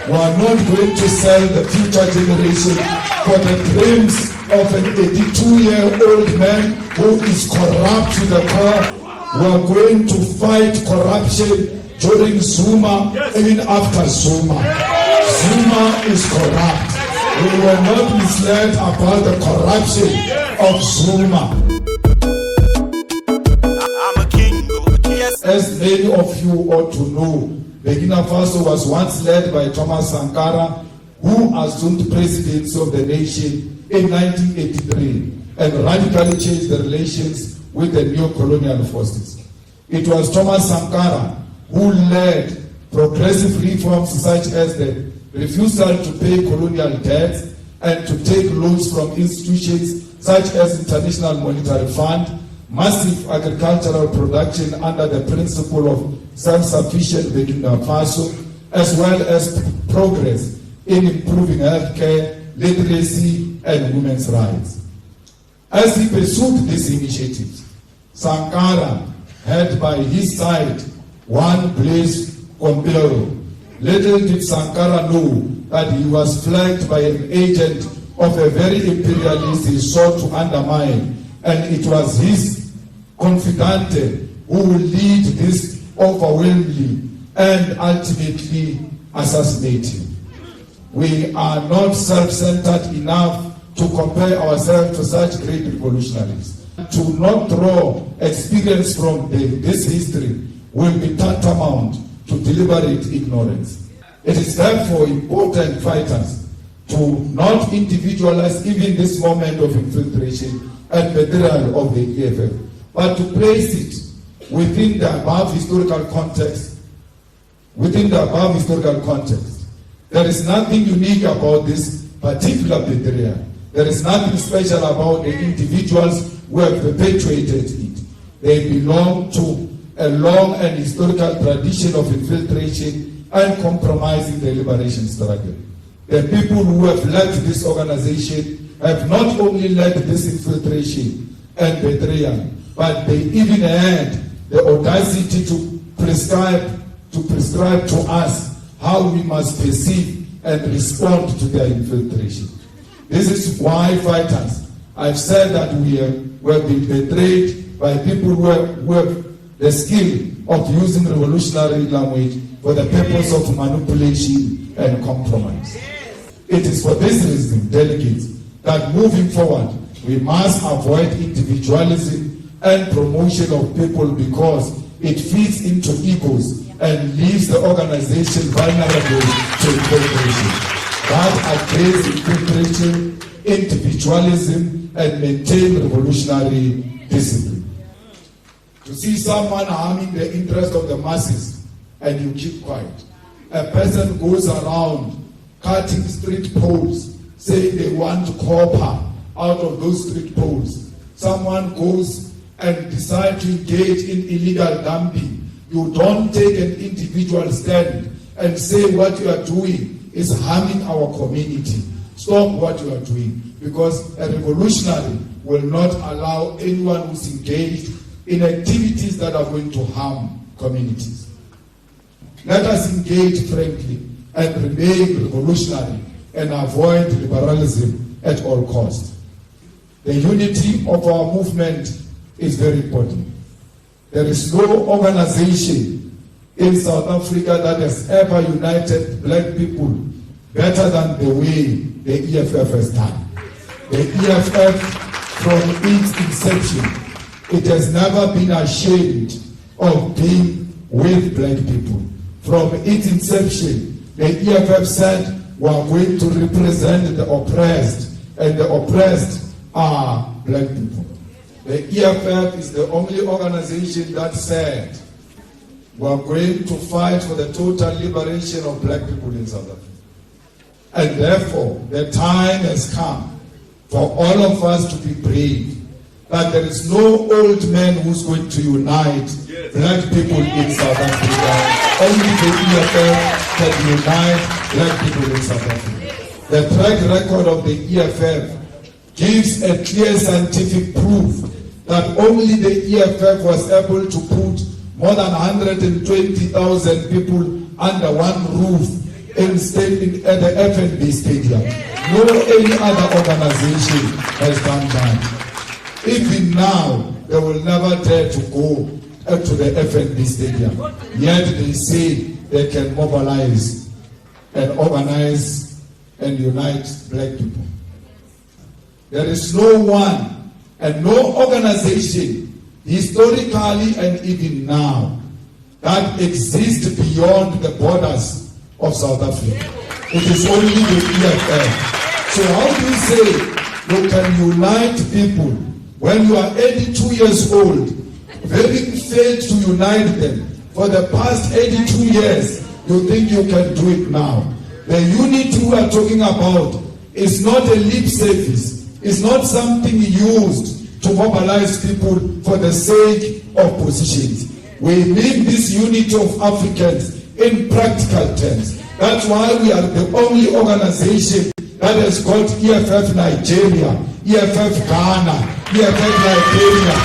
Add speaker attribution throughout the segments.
Speaker 1: We are not going to sell the future generation for the dreams of an 82-year-old man who is corrupt to the core. We are going to fight corruption during Zuma, even after Zuma. Zuma is corrupt. We were not misled about the corruption of Zuma.
Speaker 2: I'm a king. Yes.
Speaker 1: As many of you ought to know, Burkina Faso was once led by Thomas Sankara, who assumed presidency of the nation in 1983 and radically changed the relations with the neo-colonial forces. It was Thomas Sankara who led progressive reforms such as the refusal to pay colonial debts and to take loans from institutions such as International Monetary Fund, massive agricultural production under the principle of self-sufficient Burkina Faso, as well as progress in improving healthcare, literacy, and women's rights. As he pursued these initiatives, Sankara had by his side one Blaise Compaoré. Little did Sankara know that he was flanked by an agent of a very imperialist he sought to undermine, and it was his confidante who will lead this overwhelmingly and ultimately assassinate him. We are not self-centered enough to compare ourselves to such great revolutionaries. To not draw experience from this history will be tantamount to deliberate ignorance. It is therefore important, fighters, to not individualize even this moment of infiltration and betrayal of the EFF, but to place it within the above historical context. Within the above historical context, there is nothing unique about this particular betrayal. There is nothing special about the individuals who have perpetuated it. They belong to a long and historical tradition of infiltration and compromising the liberation struggle. The people who have led this organization have not only led this infiltration and betrayal, but they even had the audacity to prescribe to us how we must perceive and respond to their infiltration. This is why, fighters, I've said that we have been betrayed by people who have the skill of using revolutionary language for the purpose of manipulation and compromise. It is for this reason, delegates, that moving forward, we must avoid individualism and promotion of people because it feeds into egos and leaves the organization vulnerable to infiltration. That against infiltration, individualism, and maintain revolutionary discipline. To see someone harming the interest of the masses and you keep quiet. A person goes around cutting street poles, saying they want copper out of those street poles. Someone goes and decides to engage in illegal dumping. You don't take an individual stand and say what you are doing is harming our community. Stop what you are doing, because a revolutionary will not allow anyone who's engaged in activities that are going to harm communities. Let us engage frankly and remain revolutionary and avoid liberalism at all costs. The unity of our movement is very important. There is no organization in South Africa that has ever united black people better than the way the EFF has done. The EFF, from its inception, it has never been ashamed of being with black people. From its inception, the EFF said, we are going to represent the oppressed, and the oppressed are black people. The EFF is the only organization that said, we are going to fight for the total liberation of black people in South Africa. And therefore, the time has come for all of us to be brave. That there is no old man who's going to unite black people in South Africa. Only the EFF can unite black people in South Africa. The track record of the EFF gives a clear scientific proof that only the EFF was able to put more than 120,000 people under one roof at the FNB Stadium. No any other organization has done that. Even now, they will never dare to go to the FNB Stadium. Yet they say they can mobilize and organize and unite black people. There is no one and no organization, historically and even now, that exists beyond the borders of South Africa. It is only the EFF. So how do you say you can unite people when you are 82 years old, having failed to unite them for the past 82 years? You think you can do it now? The unity we are talking about is not a lip service. It's not something used to mobilize people for the sake of positions. We mean this unity of Africans in practical terms. That's why we are the only organization that has got EFF Nigeria, EFF Ghana, EFF Liberia,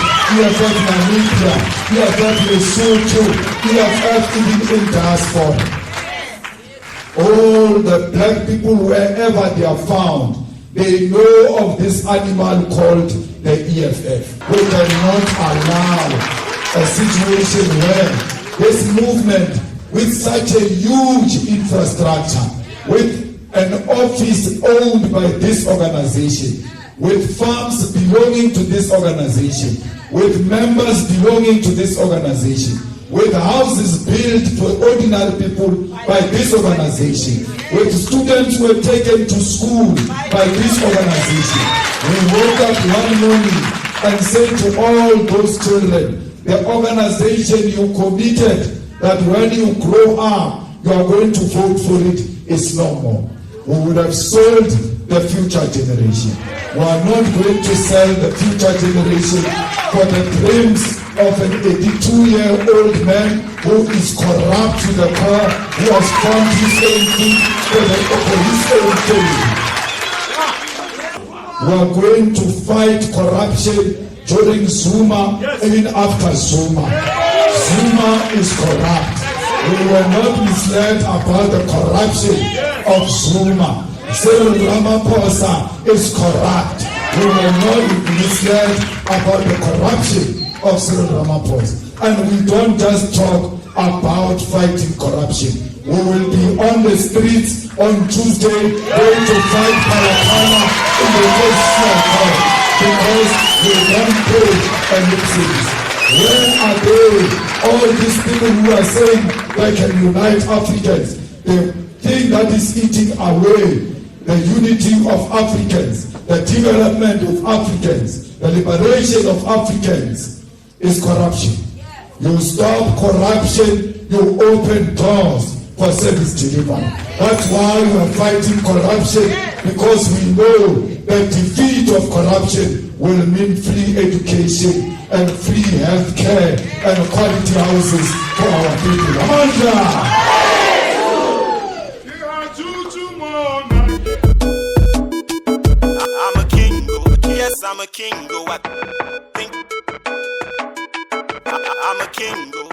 Speaker 1: EFF Namibia, EFF Lesotho, EFF even in diaspora. All the black people, wherever they are found, they know of this animal called the EFF. We cannot allow a situation where this movement, with such a huge infrastructure, with an office owned by this organization, with farms belonging to this organization, with members belonging to this organization, with houses built for ordinary people by this organization, with students who were taken to school by this organization. We woke up one morning and said to all those children, the organization you committed that when you grow up, you are going to vote for it is no more. We would have sold the future generation. We are not going to sell the future generation for the dreams of an 82-year-old man who is corrupt to the core, who has found his own thing for his own family. We are going to fight corruption during Zuma, even after Zuma. Zuma is corrupt. We were not misled about the corruption of Zuma. Cyril Ramaphosa is corrupt. We were not misled about the corruption of Cyril Ramaphosa. And we don't just talk about fighting corruption. We will be on the streets on Tuesday going to fight Palapana in the next because we don't pay a lip service. Where are they? All these people who are saying they can unite Africans. The thing that is eating away the unity of Africans, the development of Africans, the liberation of Africans is corruption. You stop corruption, you open doors for service delivery. That's why we are fighting corruption, because we know the defeat of corruption will mean free education and free health care and quality houses for our people. Amanda!
Speaker 2: I'm a king, yes, I'm a king, I'm a king.